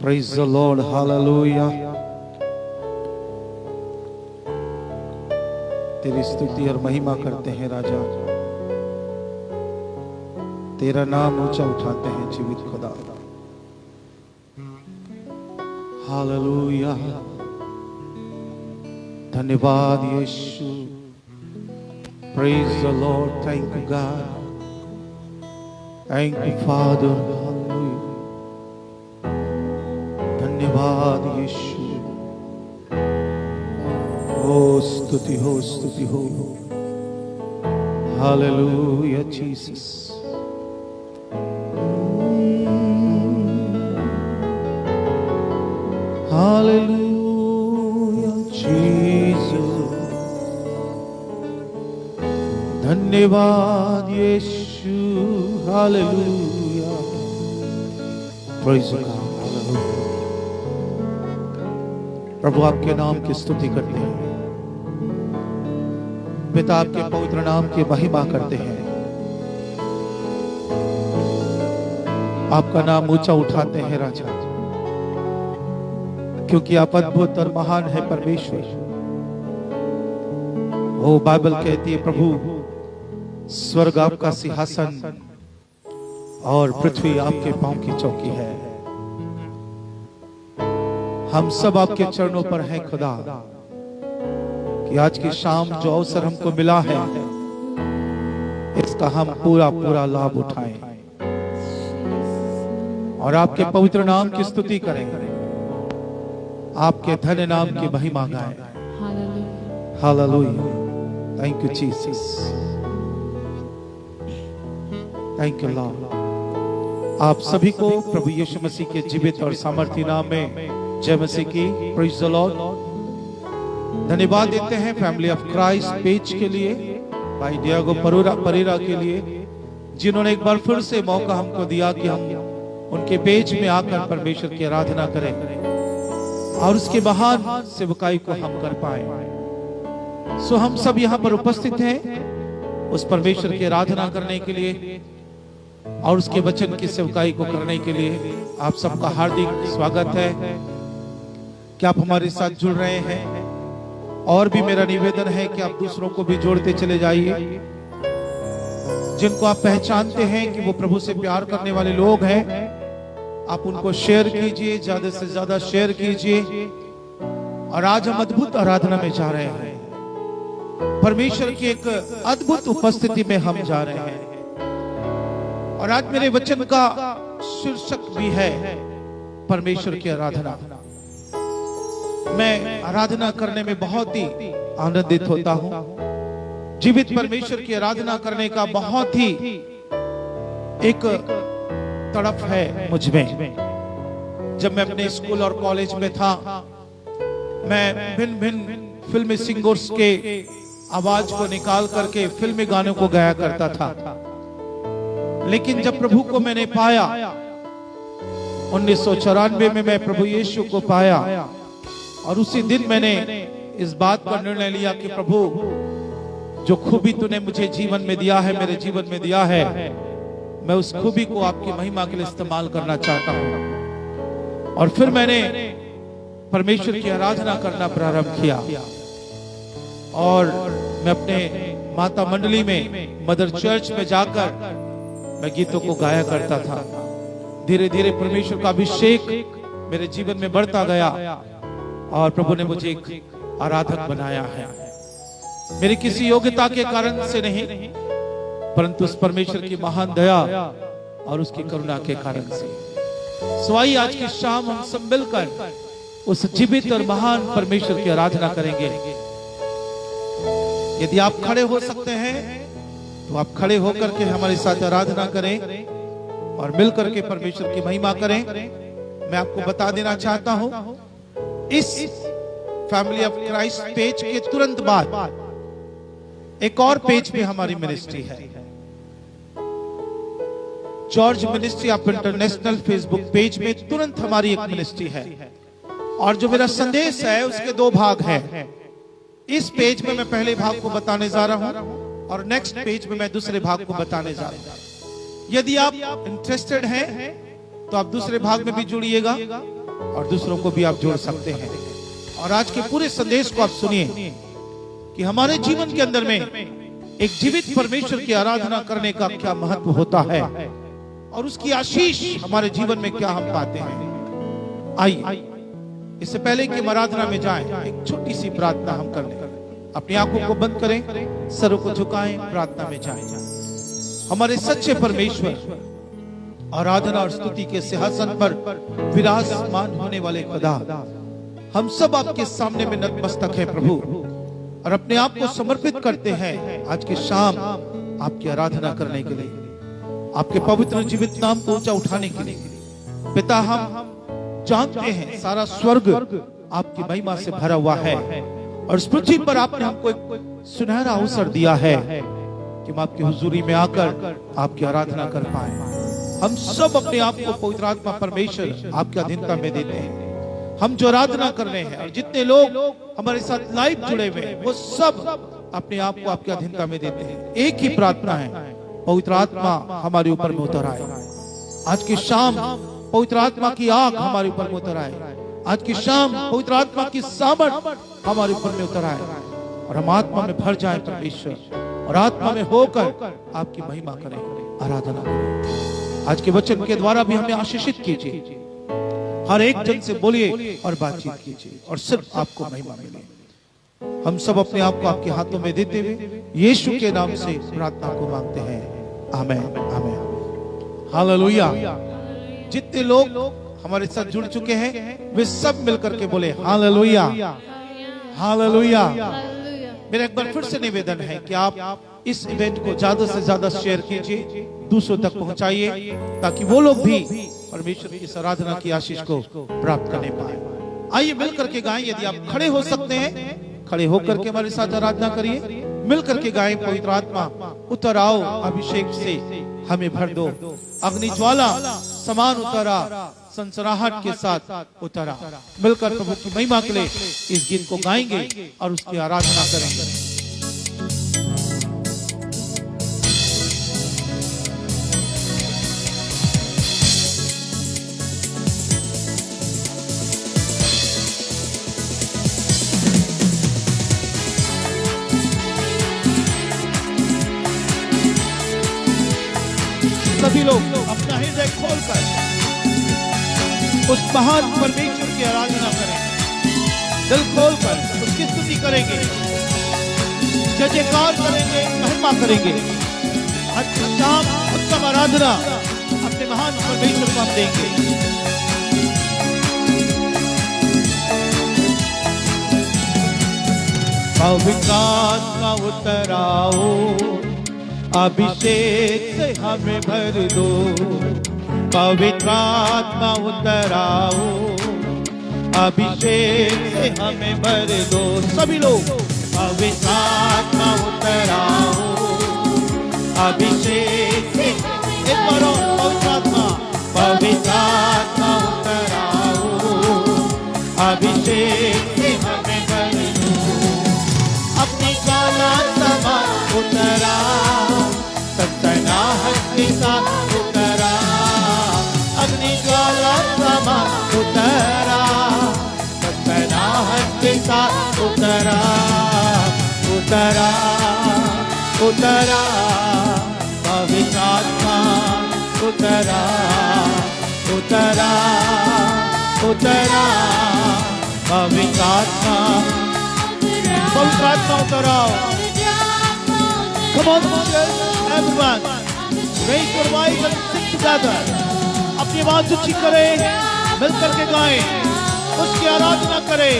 Praise the Lord, hallelujah. तेरी स्तुति और महिमा करते हैं राजा, तेरा नाम ऊंचा उठाते हैं जीवित खुदा। हालेलुया, धन्यवाद यीशु। Praise the Lord, thank you God, thank you Father, hallelujah। धन्यवाद यीशु। ओ स्तुति हो, स्तुति हो। Hallelujah Jesus. Hallelujah Jesus. धन्यवाद यीशु। हालेलुया। Praise God. प्रभु आपके नाम की स्तुति करते हैं, पिता आपके पवित्र नाम की महिमा करते हैं, आपका नाम ऊंचा उठाते हैं राजा, क्योंकि आप अद्भुत और महान है परमेश्वर। ओ बाइबल कहती है प्रभु स्वर्ग आपका सिंहासन और पृथ्वी आपके पांव की चौकी है। हम सब आपके चरणों पर हैं खुदा, कि आज की शाम जो अवसर हमको मिला है इसका हम पूरा पूरा लाभ उठाएं और आपके पवित्र नाम की स्तुति करें, आपके धन्य नाम की महिमा गाएं। Hallelujah. Thank you Jesus, thank you Lord. आप सभी को प्रभु यीशु मसीह के जीवित और सामर्थी नाम में जय मसीह की। Praise the Lord. धन्यवाद देते हैं फैमिली ऑफ क्राइस्ट पेज के लिए, भाई डियागो परेरा के लिए, जिन्होंने एक बार फिर से मौका हमको दिया कि हम उनके पेज में आकर परमेश्वर की आराधना करें और उसके महान सेवकाई को हम कर पाए। सो हम सब यहाँ पर उपस्थित हैं उस परमेश्वर की आराधना करने के लिए और उसके वचन की सेवकाई को करने के लिए। आप सबका हार्दिक स्वागत है कि आप हमारे साथ जुड़ रहे हैं। और भी मेरा निवेदन है कि आप दूसरों को भी जोड़ते चले जाइए, जिनको आप पहचानते हैं कि वो प्रभु से प्यार करने वाले लोग हैं, आप उनको शेयर कीजिए, ज्यादा से ज्यादा शेयर कीजिए। और आज हम अद्भुत आराधना में जा रहे हैं, परमेश्वर की एक अद्भुत उपस्थिति में हम जा रहे हैं। और आज मेरे वचन का शीर्षक भी है परमेश्वर की आराधना। मैं आराधना करने में बहुत ही आनंदित होता हूं। जीवित परमेश्वर की आराधना करने का बहुत ही एक तड़प है मुझ में। जब मैं अपने स्कूल और कॉलेज में था, मैं भिन्न भिन्न फिल्मी सिंगर्स के आवाज को निकाल करके फिल्मी गानों को गाया करता था। लेकिन जब प्रभु को मैंने पाया 1994 में, मैं प्रभु यीशु को पाया और उसी दिन मैंने इस बात का निर्णय लिया कि प्रभु जो खूबी तूने मुझे जीवन में दिया है, मेरे जीवन में दिया है, मैं उस खूबी को आपकी महिमा के लिए इस्तेमाल करना चाहता हूं। और फिर मैंने परमेश्वर की आराधना करना प्रारंभ किया और मैं अपने माता मंडली में, मदर चर्च में जाकर मैं गीतों को गाया करता था। धीरे धीरे परमेश्वर का अभिषेक मेरे जीवन में बढ़ता गया और प्रभु ने मुझे एक आराधक बनाया है। मेरी किसी योग्यता के कारण से नहीं, परंतु उस परमेश्वर की महान दया और उसकी करुणा के कारण से। सो आइए आज की शाम हम सब मिलकर उस जीवित और महान परमेश्वर की आराधना करेंगे। यदि आप खड़े हो सकते हैं तो आप खड़े होकर के हमारे साथ आराधना करें और मिलकर के परमेश्वर की महिमा करें। मैं आपको बता देना चाहता हूं, इस फैमिली ऑफ क्राइस्ट पेज के तुरंत बाद एक और पेज पे हमारी मिनिस्ट्री है, George ministry of international. Facebook page में तुरंत हमारी एक मिनिस्ट्री है और जो मेरा संदेश है उसके दो भाग हैं। इस पेज में मैं पहले भाग को बताने जा रहा हूं और नेक्स्ट पेज में मैं दूसरे भाग को बताने जा रहा हूं। यदि आप इंटरेस्टेड हैं तो आप दूसरे भाग में भी जुड़िएगा और दूसरों को भी आप जोड़ सकते हैं। और आज के पूरे संदेश को आप सुनिए कि हमारे जीवन के अंदर में एक जीवित परमेश्वर की आराधना करने का क्या महत्व होता है और उसकी आशीष हमारे जीवन में क्या हम पाते हैं। आइए इससे पहले कि हम आराधना में जाएं, एक छोटी सी प्रार्थना हम कर लें। अपनी आंखों को बंद करें, सरों को झुकाएं, प्रार्थना में जाएं। हमारे सच्चे परमेश्वर, आराधना और स्तुति के सिंहासन पर विराजमान होने वाले खुदा, हम सब आपके सामने में नतमस्तक हैं प्रभु, और अपने आप को समर्पित करते हैं आज की शाम आपकी आराधना करने के लिए, आपके पवित्र जीवित नाम को ऊंचा उठाने के लिए। पिता, हम जानते हैं सारा स्वर्ग आपकी महिमा से भरा हुआ है, और इस पृथ्वी पर आपने हमको एक सुनहरा अवसर दिया है कि हम आपकी हुजूरी में आकर आपकी आराधना कर पाए। हम सब अपने आप को पवित्र आत्मा परमेश्वर आपकी अधीनता में देते हैं। हम जो आराधना कर रहे हैं और जितने लोग हमारे साथ लाइव जुड़े हुए हैं, वो सब अपने आप को आपकी अधीनता में देते हैं। एक ही प्रार्थना है, पवित्र आत्मा हमारे ऊपर में उतर आए। आज की शाम पवित्र आत्मा की आग हमारे ऊपर में उतर आए। आज की शाम पवित्र आत्मा की सामर्थ हमारे ऊपर में उतर आए, और हम आत्मा में भर जाए परमेश्वर, और आत्मा में होकर आपकी महिमा करें, आराधना करें। आज के वचन के द्वारा भी हमें आशीषित कीजिए। हर एक जन से बोलिए और बातचीत कीजिए, और सिर्फ आपको महिमा मिले। हम सब अपने आप को आपके हाथों में देते हुए यीशु के नाम से प्रार्थना को मांगते हैं। आमीन, आमीन, हालेलुया। जितने लोग हमारे साथ जुड़ चुके हैं वे सब मिलकर के बोले हालेलुया, हालेलुया। मेरा एक बार फिर से निवेदन है कि आप इस इवेंट को ज्यादा से ज्यादा शेयर कीजिए, दूसरों तक पहुंचाइए, ताकि वो लोग भी परमेश्वर की इस आराधना की आशीष को प्राप्त करने पाए। आइए मिलकर के गाएं। यदि आप खड़े हो सकते हैं, खड़े होकर के हमारे साथ आराधना करिए। मिलकर के गाएं, पवित्र आत्मा उतर आओ, अभिषेक से हमें भर दो, अग्नि ज्वाला समान उतरा, संसराहट के साथ उतरा। मिलकर प्रभु की महिमा के लिए इस गीत को गाएंगे और उसकी आराधना करेंगे। सभी लोग अपना हृदय खोलकर उस महान परमेश्वर की आराधना करें, दिल खोलकर उसकी स्तुति करेंगे, जय जयकार करेंगे, महिमा करेंगे। आज शाम उत्तम आराधना अपने महान परमेश्वर को हम देंगे। पवित्र आत्मा उतर आओ, अभिषेक से हमें भर दो। पवित्र आत्मा उतर आओ, अभिषेक से हमें भर दो। सभी लोग पवित्र आत्मा उतर आओ, अभिषेक से एक बार और पवित्र आत्मा, पवित्र आत्मा उतर आओ, अभिषेक से हमें भर दो। अपनी ज्वाला समान उतर आओ, सत्सनाहट के साथ उतरा, अग्नि ज्वाला समान उतरा, सत्सनाहट के साथ उतरा, उतरा, उतरा, पवित्र आत्मा उतरा, उतरा, उतरा, पवित्र आत्मा, पवित्र आत्मा उतराओ। Come on, everyone, raise your voice and sing together. अपनी आवाज ऊंची करें, मिलकर के गाएं, उसकी आराधना करें।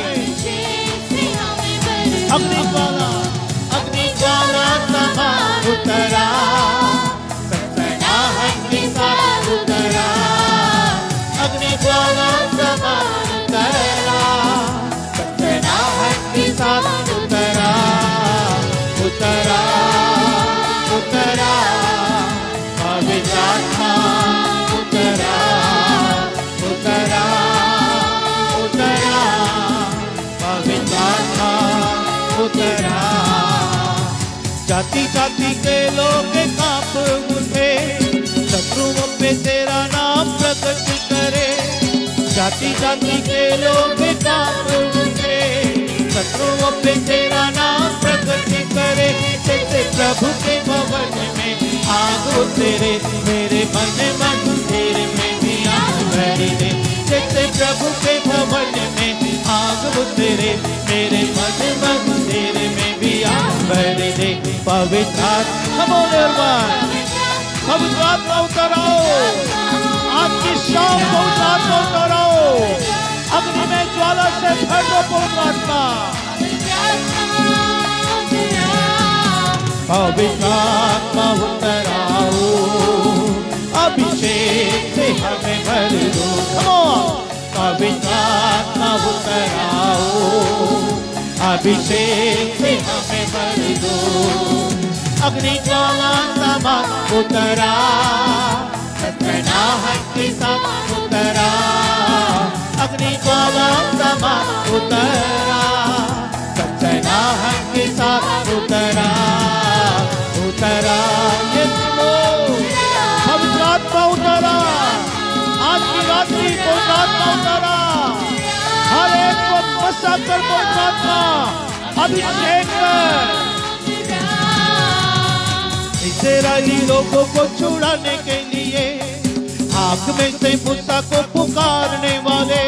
अग्नि ज्वाला, अग्नि ज्वाला समान उतरा, सत्सनाहट के साथ उतरा, अग्नि ज्वाला समान उतरा, सत्सनाहट के साथ उतरा, उतरा, उतरा, पवित्र आत्मा उतरा, उतरा, उतरा, पवित्र आत्मा उतरा। जाति जाति के लोग काम जाति जाति के लोग कांप उठे, शत्रुओं पे तेरा नाम प्रकट करे। जैसे प्रभु के भवन में आग उतरे, मेरे मन मंदिर में भी आग भर दे। जैसे प्रभु के भवन में आग उतरे, मेरे मन मंदिर में भी आग भर दे। पवित्र आत्मा उतर आओ, आज की शाम पवित्र आत्मा उतर आओ, अग्नि में ज्वाला से भर दो पवित्र आत्मा। पवित्र आत्मा उतर आओ, अभिषेक से हमें भर दो। पवित्र आत्मा उतर आओ, अभिषेक से हमें भर दो। अग्नि ज्वाला समान उतरा, सतनाहट के साथ उतरा। अग्नि ज्वाला समान उतरा, सतनाहट के साथ उतरा। उतरा यीशु, पवित्र आत्मा उतरा, आज की रात्रि पवित्र आत्मा उतरा। हर एक को बसा कर पवित्र आत्मा अभिषेक कर। इस्राएली लोगों को छुड़ाने के लिए आग में से मूसा को पुकारने वाले,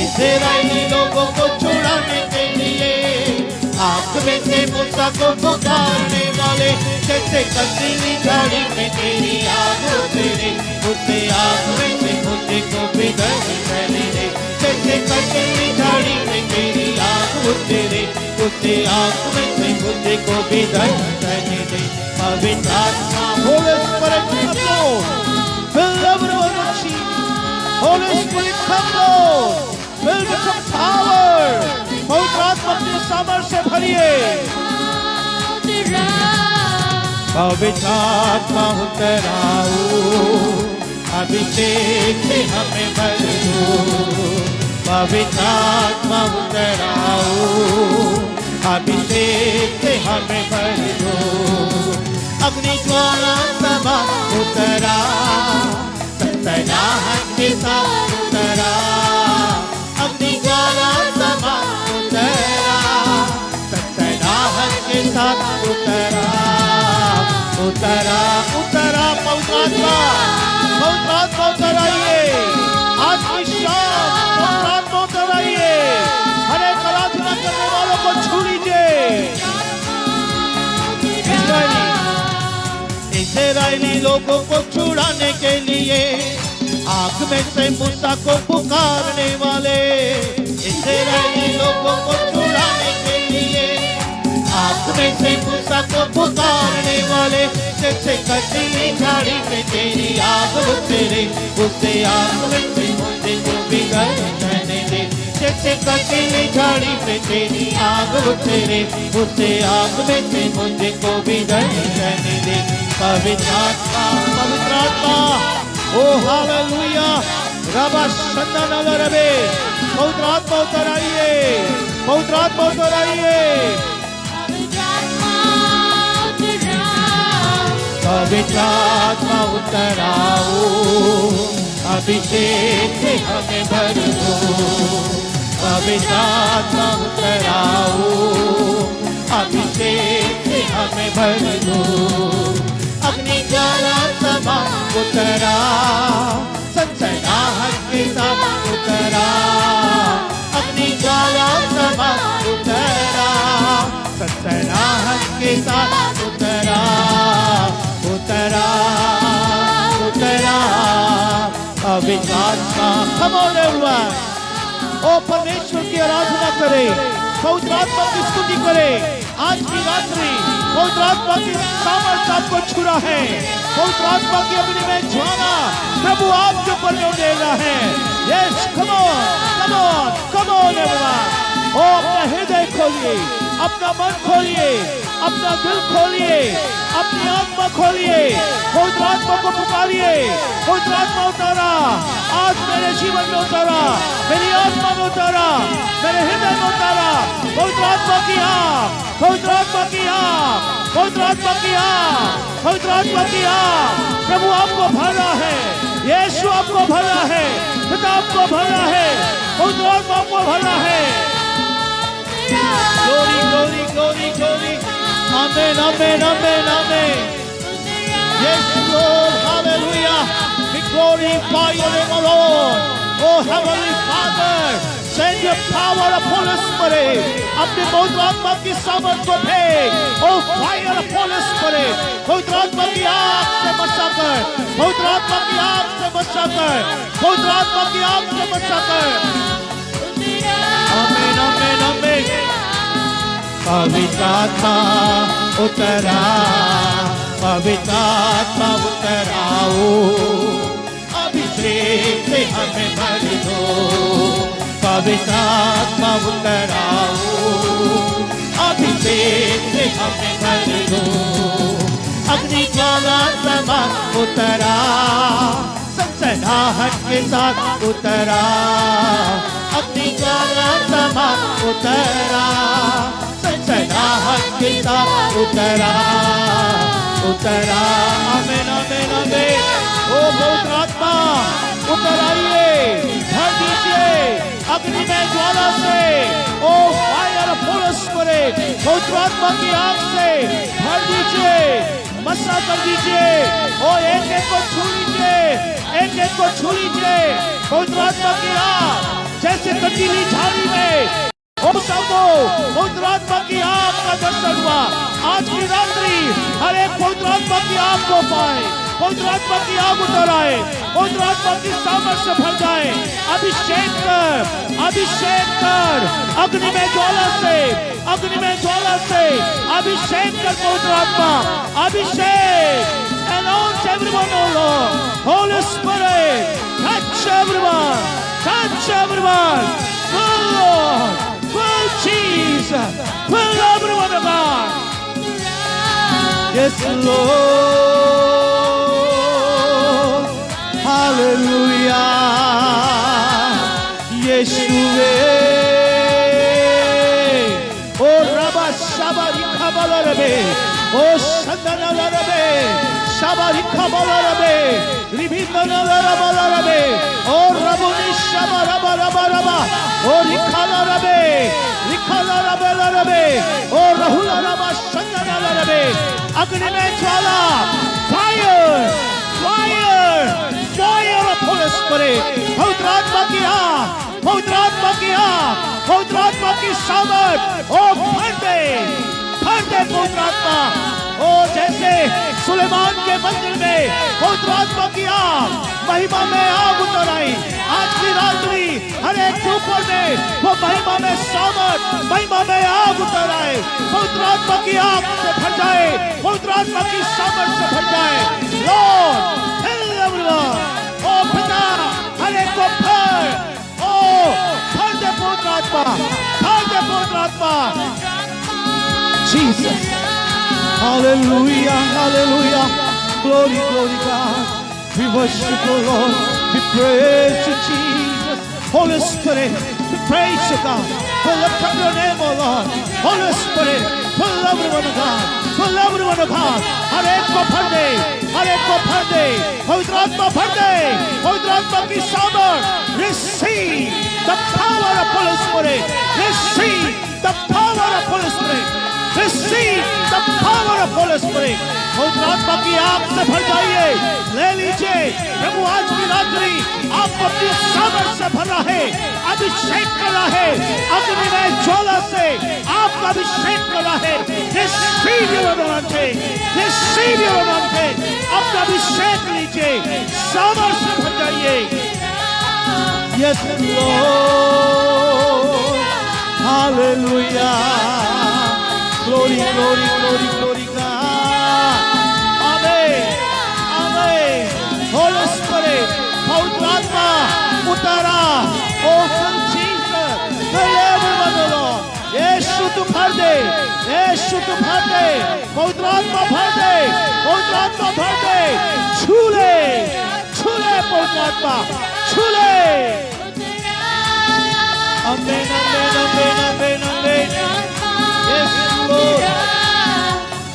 इस्राएली लोगों को छुड़ाने के लिए आग में से मूसा को पुकारने वाले। जैसे कसीली झाड़ी में तेरी आग उतरे, उसे आग में से मुझे को भी दर्शन दे। जैसे कसीली झाड़ी में तेरी आग उतरे, उसे आग में से मुझे को भी दर्शन दे। पवित्र आत्मा, Holy Spirit come Lord, fill everyone with Jesus. Holy Spirit come Lord, fill with some power. पवित्र आत्मा अपने सामर्थ्य से भरिए। पवित्र आत्मा उतर आओ, अभिषेक से हमें भर दो। पवित्र आत्मा उतर आओ, अभिषेक से हमें भर दो। अग्नि ज्वाला समान उतरा, सतनाहट के साथ उतरा। अग्नि ज्वाला समान उतरा, सतनाहट के साथ उतरा। उतरा उतरा पवित्र आत्मा उतर आइए, आज की शाम पवित्र आत्मा उतर आइए। हर एक आराधना करने वालों को छू लीजिए। इस्राएली लोगों को छुड़ाने के लिए आग में से मूसा को पुकारने वाले, इस्राएली लोगों को छुड़ाने के लिए आग में से मूसा को पुकारने वाले। जैसे कसीली झाड़ी में तेरी आग उतरे, उसे आग में से मुझे को भी दर्शन दे। जैसे कसीली झाड़ी में तेरी आग उतरे, उसे आग में से मुझे को भी दर्शन दे। पवित्र आत्मा, पवित्र आत्मा, ओ हालेलुया, रबा शंदन अलरबे, पवित्र आत्मा उतर आइए, पवित्र आत्मा उतर आइए। पवित्र आत्मा उतर आओ, अभिषेक से हमें भर दो। पवित्र आत्मा उतर आओ, अभिषेक से हमें भर दो। अग्नि ज्वाला समान उतरा, सनसनाहट के साथ उतरा। अग्नि ज्वाला समान उतरा, सनसनाहट के साथ उतरा। उतरा उतरा पवित्र आत्मा। Come on everyone, ओ परमेश्वर की आराधना करे, पवित्र आत्मा की स्तुति करे। आज की रात्रि पवित्र आत्मा की सामर्थ्य आपको छुरा है। पवित्र आत्मा की अग्नि में ज्वाला प्रभु आपके ऊपर दे रहा है। Yes, come on, come on, come on everyone. ओ अपना हृदय खोलिए, अपना मन खोलिए, अपना दिल खोलिए, अपनी आत्मा खोलिए, पवित्र आत्मा को पुकारिए। पवित्र आत्मा उतारा, आज मेरे जीवन में उतारा, मेरी आत्मा में उतारा, मेरे हृदय में उतारा। पवित्र आत्मा की आग, पवित्र आत्मा की आग, पवित्र आत्मा की आग, पवित्र आत्मा की आग। प्रभु आपको भर रहा है, यीशु आपको भर रहा है, पिता आपको को भरना है, पवित्र आत्मा को भरना है। Glory glory glory glory, amen amen amen amen. Yes Lord, hallelujah, we glorify your name, O Lord. Oh Heavenly Father, send your power upon us, Spirit. अपने पवित्र आत्मा की सामर्थ को भेज। Oh fire upon us, Spirit. पवित्र आत्मा की आग से बचाकर, पवित्र आत्मा की आग से बचाकर, पवित्र आत्मा की आग से बचाकर। आमेन आमेन आमेन। पवित्र आत्मा उतरा, पवित्र आत्मा उतराओ, अभिषेक से हमें भर दो। पवित्र आत्मा उतराओ, अभिषेक से हमें भर दो। अग्नि ज्वाला समान उतरा, सनसनाहट के साथ उतरा। अग्नि ज्वाला समान उतरा, सनसनाहट के साथ उतरा उतरा। आमेन आमेन आमेन। ओ पवित्र आत्मा उतर आइए, भर दीजिए अग्नि में ज्वाला से। ओ फायर ऑफ द स्पिरिट, पवित्र आत्मा की आग से भर दीजिए, मसा कर दीजिए। ओ एक एक को छू लीजिए, एक एक को छू लीजिए। पवित्र आत्मा की आग जैसे कटीली झाड़ी में हो सबको पवित्र आत्मा की आग का दर्शन हुआ। आज की रात्रि हर एक पवित्र आत्मा की आग को पाए, पवित्र आत्मा की आग उतर आए, पवित्र आत्मा की सामर्थ से भर जाए। अभिषेक कर, अभिषेक कर अग्नि में ज्वाला से, अग्नि में ज्वाला से अभिषेक कर पवित्र आत्मा, अभिषेक। Announce everyone, O Lord, Holy Spirit, touch everyone, touch everyone, fill Lord, fill Jesus, fill everyone of God. Yes, Lord, Hallelujah, Yeshua. Oh, Rabba Shabari Kabalarabe, oh, Shandanarabe, Shabari Kabalarabe, Ribindanarabe, oh, Rabuni Shabaraba Rabba Rabba, oh, Rikalarabe, Rikalarabe, oh, Rahularaba Shandanarabe, अग्नि में ज्वाला, fire, fire, fire upon us, Spirit. पवित्र आत्मा की आग, पवित्र आत्मा की आग, पवित्र आत्मा की सामर्थ, ओ भर दे पवित्र आत्मा। ओ जैसे सुलेमान के मंदिर में पवित्र आत्मा की आग, महिमा में आग उतर आई। आज की रात्रि हर एक के ऊपर में वो महिमा में सामर्थ, महिमा में आग उतर आए। पवित्र आत्मा की आग से भर जाए, पवित्र आत्मा की सामर्थ से भर जाए। लॉर्ड fill everyone, ओ पिता हर एक को भर, ओ भर दे पवित्र आत्मा, भर दे पवित्र आत्मा। Jesus, hallelujah, hallelujah, glory, glory God. We worship you, Lord. We praise you, Jesus. Holy Spirit, we praise you, God. We lift up your name, oh Lord. Holy Spirit, fill everyone of God, fill everyone of God. हर एक को भर दे, हर एक को भर दे, पवित्र आत्मा भर दे, पवित्र आत्मा की सामर्थ। Receive the power of Holy Spirit. Receive the power of Holy Spirit. Receive the power of Holy Spirit. पवित्र आत्मा की आग से भर जाइए, ले लीजिए। प्रभु आज की रात्रि आपको अपनी सामर्थ से भरा है, अभिषेक करा है, अग्नि में ज्वाला से आपका अभिषेक करा है। Receive your anointing, receive your anointing. अपना अभिषेक लीजिए, सामर्थ से भर जाइए। Yes Lord, hallelujah. Glory, glory, glory, glory God. Amen, amen. Holy Spirit, पवित्र आत्मा उतारा। Oh, fill Jesus, fill everyone, Lord. यीशु तू भर दे, यीशु तू भर दे, पवित्र आत्मा भर दे, पवित्र आत्मा भर दे। छू ले पवित्र आत्मा, छू ले। Amen, amen, amen, amen, amen. Yes, Lord.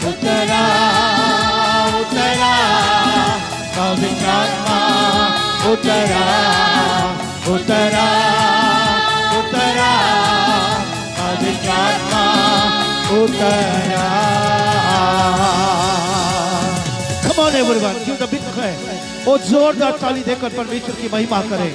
उतरा, उतरा, पवित्र आत्मा उतरा, उतरा। उतरा। Come on everyone, give the big clap. और जोरदार ताली देकर परमेश्वर की महिमा करें,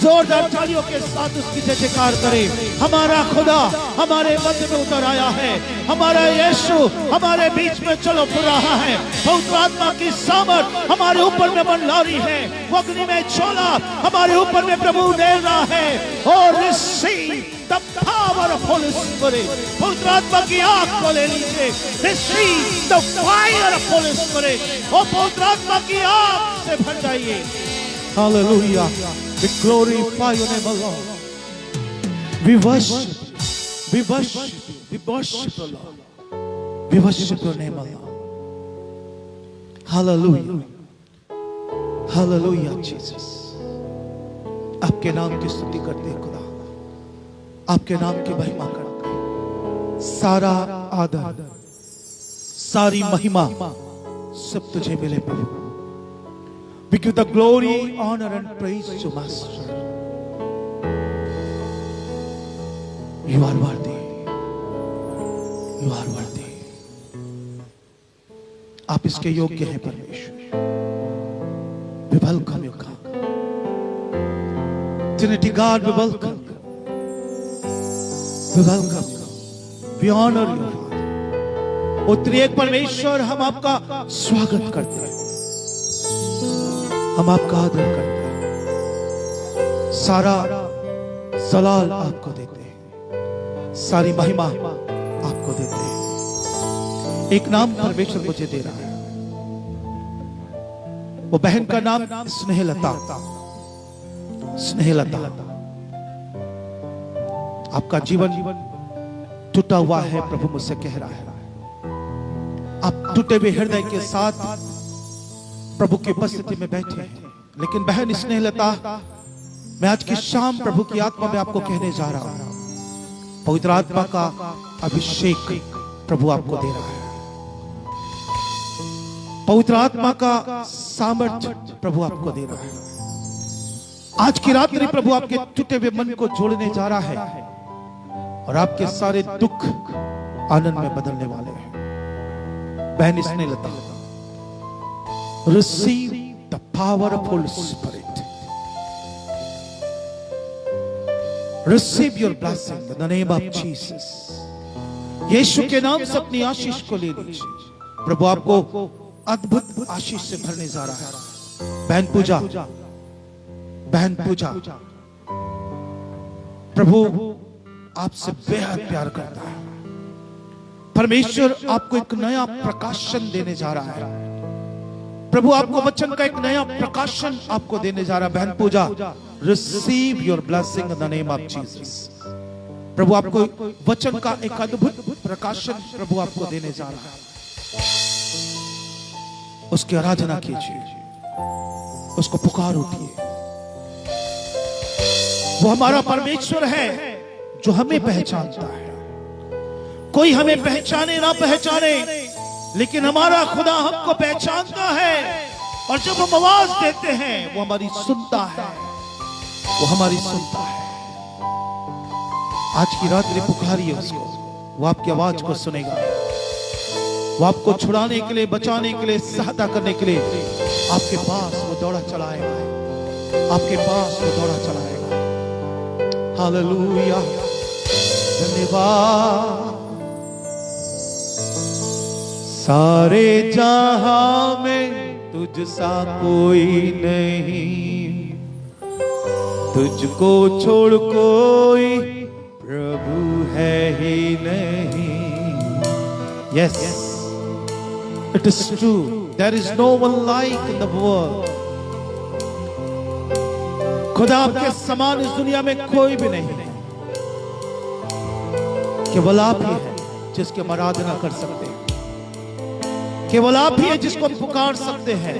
जोरदार तालियों के साथ उसकी जय जयकार करें। हमारा खुदा हमारे मध्य में उतर आया है, हमारा यीशु हमारे बीच में चल फिर रहा है। पवित्र आत्मा की सामर्थ हमारे ऊपर में मंडरा रही है, वो अग्नि में ज्वाला हमारे ऊपर में प्रभु दे रहा है। और receive the power of holy spirit, पवित्र आत्मा की आग को ले लीजिए। Receive the fire of holy spirit, और पवित्र आत्मा की आग से भर जाइए। Hallelujah, we glorify your name alone, we worship, we worship, we worship the Lord, we worship your name alone. Hallelujah, hallelujah Jesus, आपके नाम की स्तुति करते हैं खुदा, आपके नाम की महिमा करते हैं। सारा आदर, सारी महिमा सब तुझे मिले प्रभु। We give the glory, honor and praise to Master. You are worthy. You are worthy. आप इसके योग्य हैं परमेश्वर। We welcome you God. Trinity God, we welcome you. We welcome you. We honor you Father. ओ त्रिएक परमेश्वर, हम आपका स्वागत करते हैं, हम आपका आदर करते हैं, सारा जलाल आपको देते हैं, सारी महिमा आपको देते हैं। एक नाम परमेश्वर मुझे दे रहा है, वो बहन का नाम स्नेहलता। स्नेहलता, आपका जीवन टूटा हुआ है, प्रभु मुझसे कह रहा है। आप टूटे हुए हृदय के साथ प्रभु की उपस्थिति में बैठे हैं, लेकिन बहन स्नेहलता, मैं आज की शाम प्रभु की आत्मा में आपको कहने जा रहा हूं, पवित्र आत्मा का अभिषेक प्रभु आपको दे रहा है, पवित्र आत्मा का सामर्थ्य प्रभु आपको दे रहा है। आज की रात्रि प्रभु आपके टूटे हुए मन को जोड़ने जा रहा है और आपके सारे दुख आनंद में बदलने वाले हैं। बहन Snehlata, receive the power of Holy Spirit. Receive your blessing in the name of Jesus. यीशु के नाम से अपनी आशीष को ले लीजिए। प्रभु आपको अद्भुत आशीष से भरने जा रहा है। बहन पूजा, बहन पूजा, प्रभु आपसे बेहद प्यार करता है। परमेश्वर आपको एक नया प्रकाशन देने जा रहा है। प्रभु आपको वचन का एक नया प्रकाशन आपको देने जा रहा है। बहन पूजा, receive your blessing in the name of Jesus. प्रभु आपको वचन का एक अद्भुत प्रकाशन प्रभु आपको देने जा रहा है। उसकी आराधना कीजिए, उसको पुकार उठिए। वो हमारा परमेश्वर है जो हमें पहचानता है। कोई हमें पहचाने ना पहचाने, लेकिन हमारा खुदा हमको पहचानता है, और जब हम आवाज देते हैं वो हमारी सुनता है, वो हमारी सुनता है। आज की रात में पुकारिए उसको, वो आपकी आवाज को सुनेगा। वो आपको छुड़ाने के लिए, बचाने के लिए, सहायता करने के लिए आपके पास वो दौड़ा चलाएगा, आपके पास वो दौड़ा चलाएगा। हालेलुया, धन्यवाद। सारे जहां में तुझ सा कोई नहीं, तुझको छोड़ कोई प्रभु है ही नहीं। Yes, it is true. There is no one like in the world. खुदा आपके समान इस दुनिया में कोई भी नहीं। केवल आप ही हैं जिसके हम आराधना कर सकते हैं। केवल आप ही है जिसको हम पुकार सकते हैं।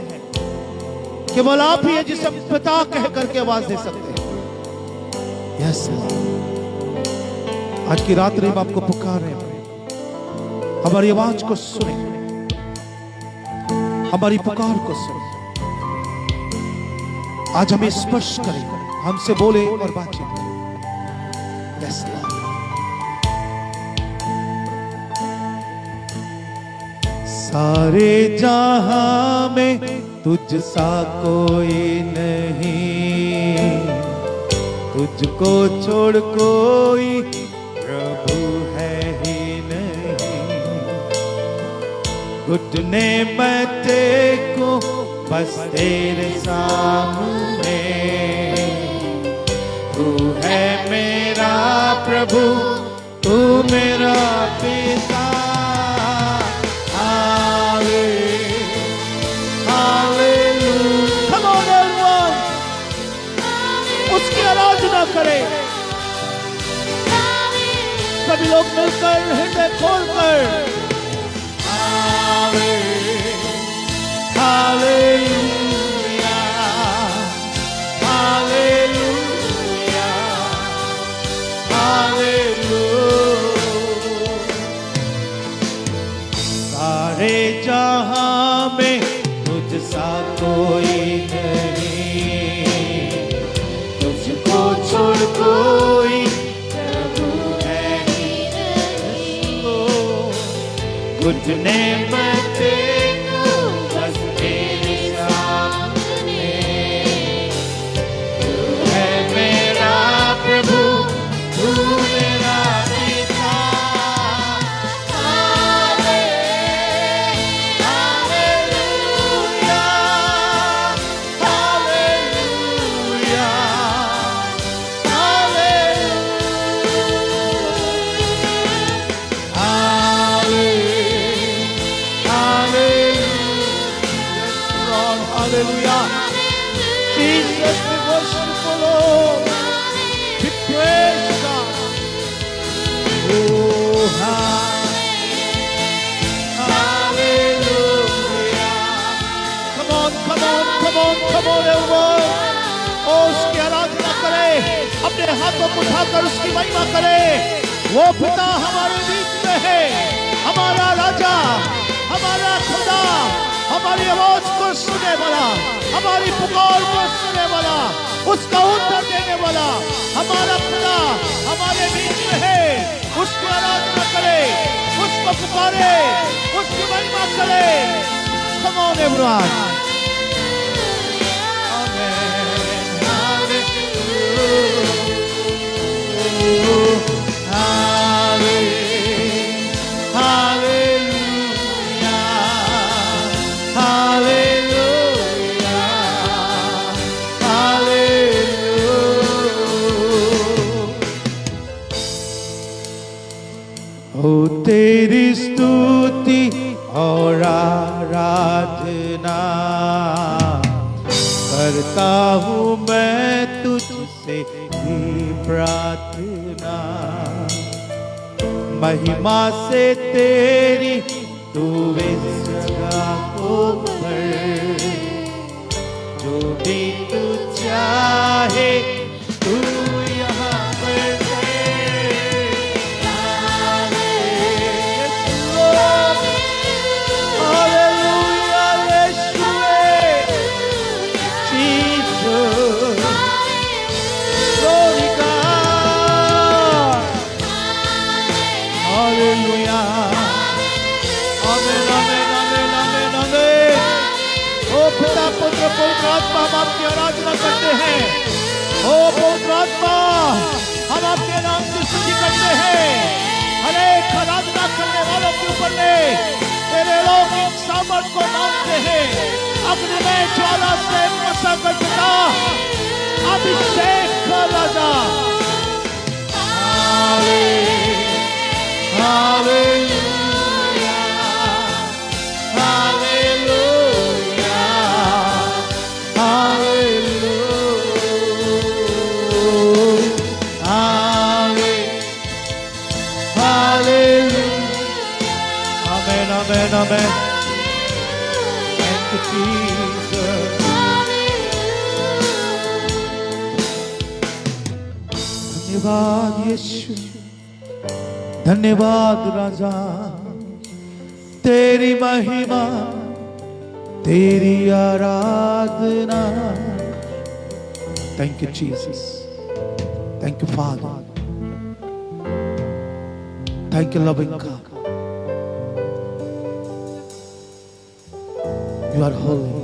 केवल आप ही है जिसे हम पिता कह करके आवाज दे सकते हैं। यस, आज की रात में हम आपको पुकार रहे हैं। हमारी आवाज को सुने, हमारी पुकार को सुने। आज हमें स्पर्श करें, हमसे बोले और बातचीत करें। यस, सारे जहां में तुझ सा कोई नहीं, तुझको छोड़ कोई प्रभु है ही नहीं। घुटने मैं टेकूं बस तेरे सामने, तू है मेरा प्रभु, तू मेरा पिता। उसकी आराधना करें सभी लोग मिलकर हृदय खोलकर। Hallelujah, hallelujah, hallelujah. सारे जहां में तुझ सा कोई नहीं, तुझको छोड़ कोई प्रभु है ही नहीं। घुटने में टेकूं बस तेरे सामने, तू है मेरा प्रभु, तू मेरा पिता। Hallelujah. Jesus, we worship you, Lord. We praise you, God. Oh, hallelujah. Come on, come on, come on, come on, everyone. Oh, उसकी आराधना करें, अपने हाथों को उठाकर उसकी महिमा करें। वो पिता हमारे बीच में है, हमारा राजा, हमारा खुदा, हमारी आवाज को सुने वाला, हमारी पुकार को सुने वाला, उसका उत्तर देने वाला हमारा खुदा हमारे बीच में है। उसकी आराधना करें, उसको पुकारे, उसकी महिमा करें। Come on everyone. तेरी स्तुति और आराधना करता हूँ मैं तुझसे ही प्रार्थना। महिमा से तेरी तू इस जगह को भर, जो भी तू चाहे तू यहाँ पर पवित्र आत्मा हम आपकी आराधना करते हैं। ओ पवित्र आत्मा हम आपके नाम की स्तुति करते हैं। हर एक आराधना करने वालों के ऊपर में तेरे अलौकिक सामर्थ को मांगते हैं। अग्नि में ज्वाला से मसक पिता अभिषेक कर राजा। Hallelujah, hallelujah, amen, amen, amen. Thank you, Jesus. धन्यवाद यीशु, धन्यवाद राजा, तेरी महिमा, तेरी आराधना। Thank you, Jesus. Thank you, Father. Thank you, loving God. You are holy,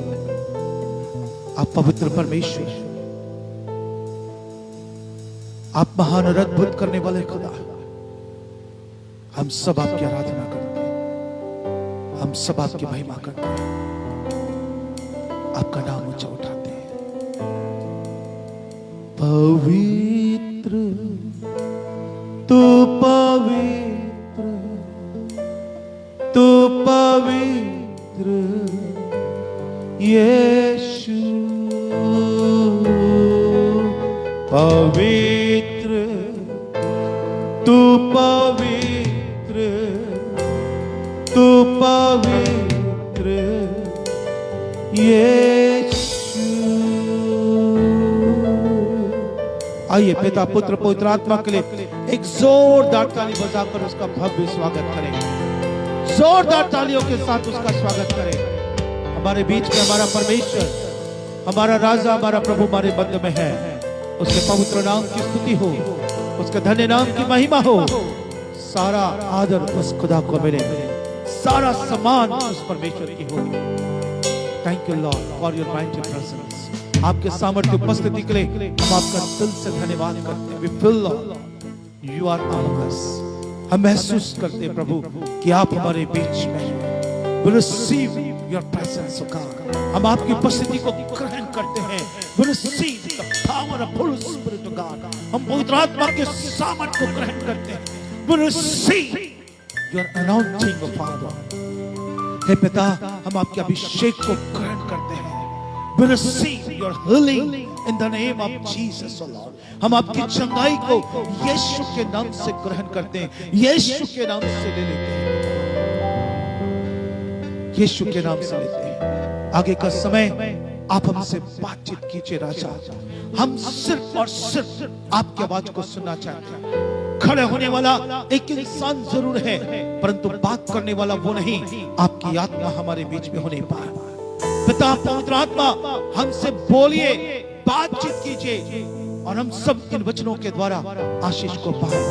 आप पवित्र परमेश्वर, आप महान और अद्भुत करने वाले खुदा। हम सब आपकी आराधना करते हैं, हम सब आपकी महिमा करते हैं, आपका नाम ऊंचा उठाते हैं। पवित्र तू पवित्र, तू पवित्र यीशु, पवित्र तू पवित्र, तू पवित्र यीशु। आइए पिता पुत्र पवित्र आत्मा के लिए एक जोरदार ताली बजाकर उसका भव्य स्वागत करें। जोरदार तालियों के साथ उसका स्वागत करें। हमारे बीच में हमारा परमेश्वर, हमारा राजा, हमारा प्रभु हमारे मध्य में है। उसके पवित्र नाम की स्तुति हो, उसके धन्य नाम की महिमा हो। सारा आदर उस खुदा को मिले, सारा सम्मान उस परमेश्वर की हो। Thank you Lord for your mighty presence. आपके सामर्थ्य उपस्थिति के लिए हम आपका दिल से धन्यवाद करते हैं। We feel lord you are among us. हम महसूस करते हैं प्रभु कि आप हमारे बीच में हैं। We receive your presence oh God. हम आपकी उपस्थिति को ग्रहण करते हैं। We receive the power of holy spirit oh God. हम पवित्र आत्मा के सामर्थ्य को ग्रहण करते हैं। We receive your anointing oh father. हे पिता, हम आपके अभिषेक को ग्रहण करते हैं। We receive your healing in the name of Jesus, O Lord. हम आपकी चंगाई को यीशु के नाम से ग्रहण करते हैं, यीशु के नाम से ले लेते हैं, यीशु के नाम से लेते हैं। आगे का समय आप हमसे बातचीत कीजिए राजा। हम सिर्फ और सिर्फ आपकी आवाज को सुनना चाहते हैं। खड़े होने वाला एक इंसान जरूर है, परंतु बात करने वाला वो नहीं। आपकी आत्मा हमारे बीच में होने पाए। पिता पवित्र आत्मा, हमसे बोलिए, बातचीत कीजिए और हम सब इन वचनों के द्वारा आशीष को पाए,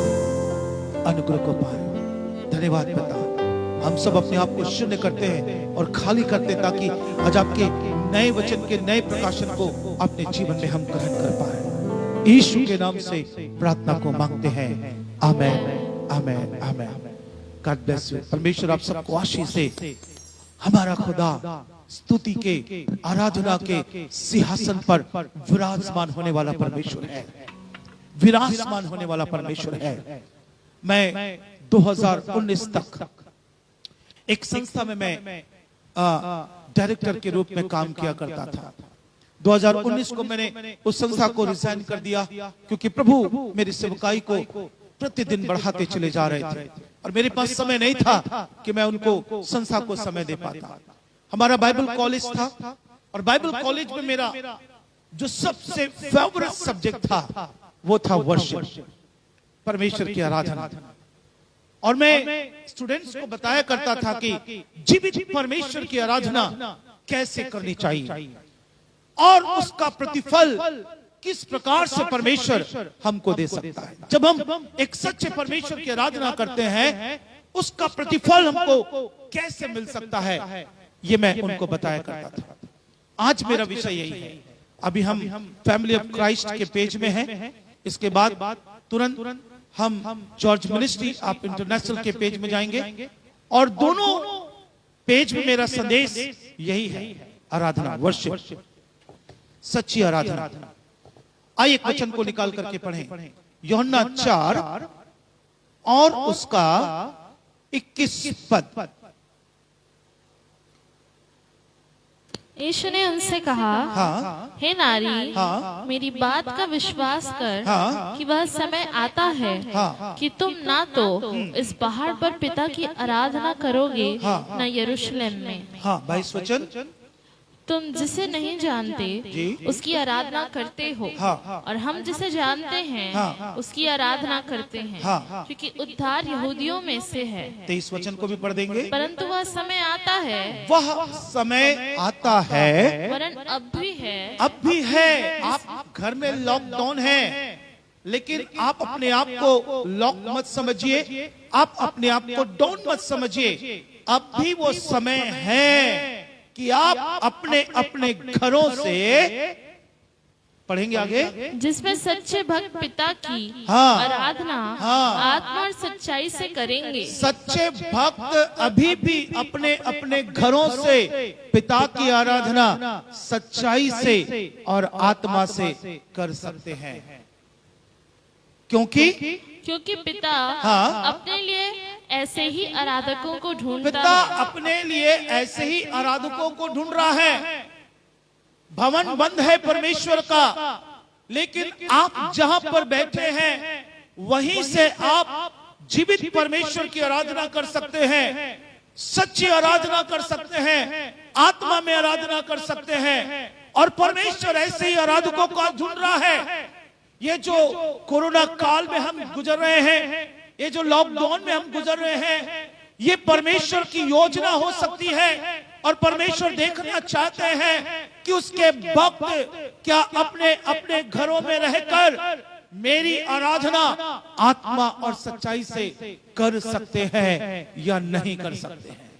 अनुग्रह को पाए। धन्यवाद पिता। हम सब अपने आप को शून्य करते हैं और खाली करते हैं ताकि आज आपके नए वचन के नए प्रकाशन को अपने जीवन में हम ग्रहण कर पाए। यीशु के नाम से प्रार्थना को मांगते हैं। Amen, amen, amen. God bless you. परमेश्वर आप सबको आशीष दे। हमारा खुदा स्तुति के, आराधना के सिंहासन पर विराजमान होने वाला परमेश्वर है, विराजमान होने वाला परमेश्वर है। मैं 2019 तक एक संस्था में मैं डायरेक्टर के रूप में काम किया करता था। 2019 को मैंने उस संस्था को रिजाइन कर दिया क्योंकि प्रभु मेरी सेवकाई को प्रतिदिन बढ़ाते चले जा रहे थे और मेरे पास समय नहीं था कि मैं उनको संस्था को समय दे पाता। हमारा बाइबल कॉलेज था और बाइबल कॉलेज में मेरा जो सबसे फेवरेट सब्जेक्ट था वो था वर्शिप, परमेश्वर की आराधना। और मैं स्टूडेंट्स को बताया करता था कि जीवित परमेश्वर की आराधना कैसे करनी चाहिए और उसका प्रतिफल किस प्रकार से परमेश्वर हमको दे सकता है। जब हम एक सच्चे परमेश्वर की आराधना करते हैं, उसका प्रतिफल हमको कैसे मिल सकता है, ये मैं उनको बताया करता था। आज मेरा विषय यही है। अभी हम फैमिली ऑफ क्राइस्ट के पेज में हैं। इसके बाद तुरंत हम जॉर्ज मिनिस्ट्री आप इंटरनेशनल के पेज में जाएंगे और दोनों पेज में मेरा संदेश यही है, आराधना, वर्शिप, सच्ची आराधना। आइए एक वचन को निकाल करके पढ़ें। यूहन्ना 4 और उसका 21 पद। यीशु ने उनसे कहा, हाँ, हे नारी, हाँ, मेरी बात का विश्वास कर, हाँ, कि वह समय आता है, हाँ, कि तुम ना तो इस पहाड़ पर पिता की आराधना करोगे, हाँ, न यरूशलेम में। हाँ, 22 वचन। तुम जिसे नहीं जानते उसकी आराधना करते हो, हाँ, और हम जिसे जानते हैं हाँ, उसकी आराधना करते हैं, हाँ, क्योंकि उद्धार यहूदियों में से है। 23 वचन को भी पढ़ देंगे। परंतु वह समय आता है, वह समय आता है, वरन अब भी है, अब भी है। आप घर में लॉकडाउन है, लेकिन आप अपने आप को लॉक मत समझिए, आप अपने आप को डाउन मत समझिए। अब भी वो समय है कि आप अपने अपने घरों से, पढ़ेंगे आगे, जिसमें सच्चे भक्त पिता की हाँ, आराधना हाँ, आत्मा और सच्चाई से करेंगे। सच्चे भक्त अभी भी अपने अपने घरों से पिता की आराधना सच्चाई से और आत्मा से कर सकते हैं, क्योंकि पिता हाँ, अपने लिए ऐसे ही आराधकों को ढूंढता पिता है। अपने लिए ऐसे ही आराधकों को ढूंढ रहा है। भवन बंद है परमेश्वर का, लेकिन आप जहां पर बैठे हैं वहीं से आप जीवित परमेश्वर की आराधना कर सकते हैं, सच्ची आराधना कर सकते हैं, आत्मा में आराधना कर सकते हैं। और परमेश्वर ऐसे ही आराधकों को ढूंढ रहा है। ये जो कोरोना काल में हम गुजर रहे हैं, ये जो लॉकडाउन में हम गुजर रहे हैं, ये परमेश्वर की योजना हो सकती है। और परमेश्वर देखना चाहते हैं कि उसके भक्त क्या अपने अपने घरों में रहकर मेरी आराधना आत्मा और सच्चाई से कर सकते हैं या नहीं कर सकते हैं।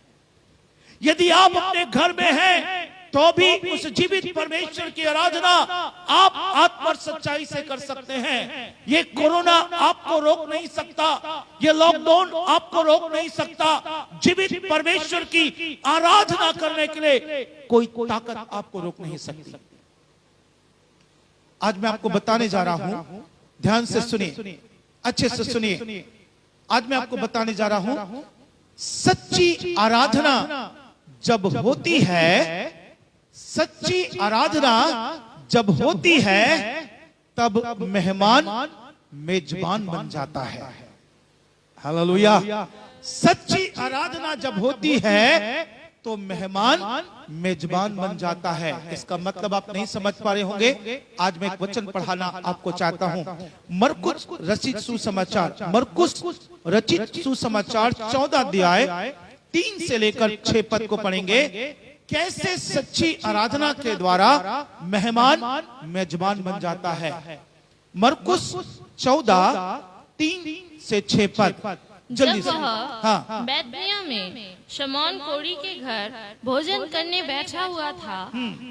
यदि आप अपने घर में हैं तो भी उस जीवित परमेश्वर की आराधना आप आत्मा और सच्चाई से कर सकते हैं। ये कोरोना आपको रोक नहीं सकता, ये लॉकडाउन आपको रोक नहीं सकता। जीवित परमेश्वर की आराधना करने के लिए कोई ताकत आपको रोक नहीं सकती। आज मैं आपको बताने जा रहा हूं, ध्यान से सुनिए, अच्छे से सुनिए। आज मैं आपको बताने जा रहा हूं, सच्ची आराधना जब होती है, सच्ची आराधना जब होती है तब मेहमान मेजबान बन जाता है। हालेलुया। सच्ची आराधना जब होती है तो मेहमान मेजबान बन जाता है। इसका मतलब आप नहीं समझ पा रहे होंगे। आज मैं एक वचन पढ़ाना आपको चाहता हूं। मरकुस रचित सुसमाचार, मरकुस रचित सुसमाचार 14 अध्याय 3 से लेकर 6 पद को पढ़ेंगे। कैसे सच्ची आराधना के द्वारा मेहमान मेजबान बन जाता है। मरकुस 14:3 से 6 पद जल्दी से। हाँ, बैतनिय्याह में शमौन कोढ़ी के घर भोजन करने बैठा हुआ था,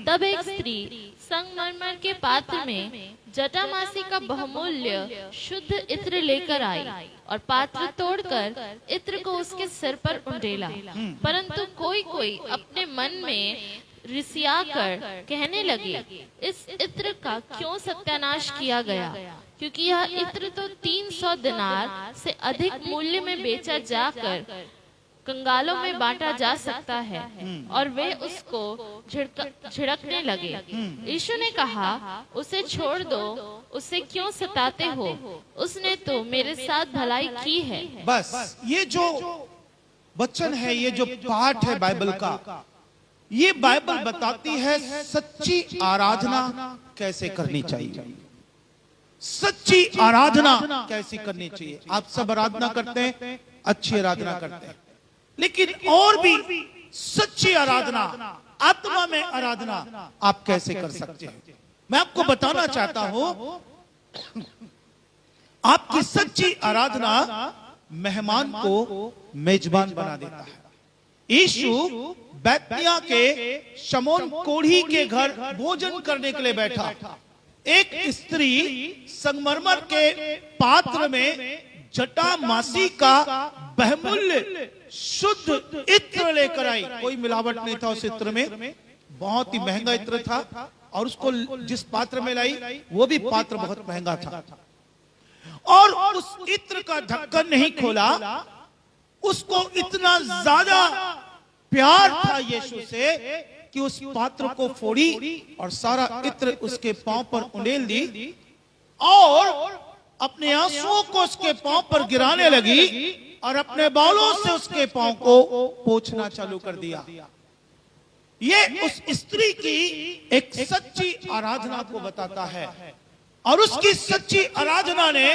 तब एक स्त्री संगमरमर के पात्र में जटामासी का बहुमूल्य शुद्ध इत्र लेकर आई और पात्र तोड़कर इत्र को उसके सिर पर उंडेला। परंतु कोई कोई अपने मन में रिसियाकर कहने लगे, इस इत्र का क्यों सत्यानाश किया गया, क्योंकि यह इत्र तो 300 दिनार से अधिक मूल्य में बेचा जाकर कंगालों में बांटा जा सकता है। और वे उसको झिड़कने लगे। यीशु ने कहा, उसे छोड़ दो, उसे क्यों सताते हो, उसने तो मेरे साथ भलाई की है। बस ये जो वचन है, ये जो पाठ है बाइबल का, ये बाइबल बताती है सच्ची आराधना कैसे करनी चाहिए। सच्ची आराधना कैसी करनी चाहिए। आप सब आराधना करते हैं, अच्छी आराधना करते हैं, लेकिन और भी सच्ची आराधना, आत्मा में आराधना आप कैसे कर सकते हैं। मैं आपको बताना चाहता हूं, आपकी सच्ची आराधना मेहमान को मेजबान बना देता है। यीशु बैतनिय्याह के शमौन कोढ़ी के घर भोजन करने के लिए बैठा। एक स्त्री संगमरमर के पात्र में जटामासी का बहुमूल्य शुद्ध इत्र लेकर आई। कोई मिलावट नहीं था उस इत्र में, बहुत ही महंगा इत्र था। और उसको जिस पात्र में लाई वो भी पात्र बहुत महंगा था। और उस इत्र का ढक्कन नहीं खोला। उसको इतना ज्यादा प्यार था यीशु से कि उस पात्र को फोड़ी और सारा इत्र उसके पांव पर उंडेल दी और अपने आंसुओं को उसके पांव पर गिराने लगी और अपने बालों से उसके पांव को पोंछना चालू कर दिया। ये उस स्त्री की एक सच्ची आराधना को बताता है। और उसकी सच्ची आराधना ने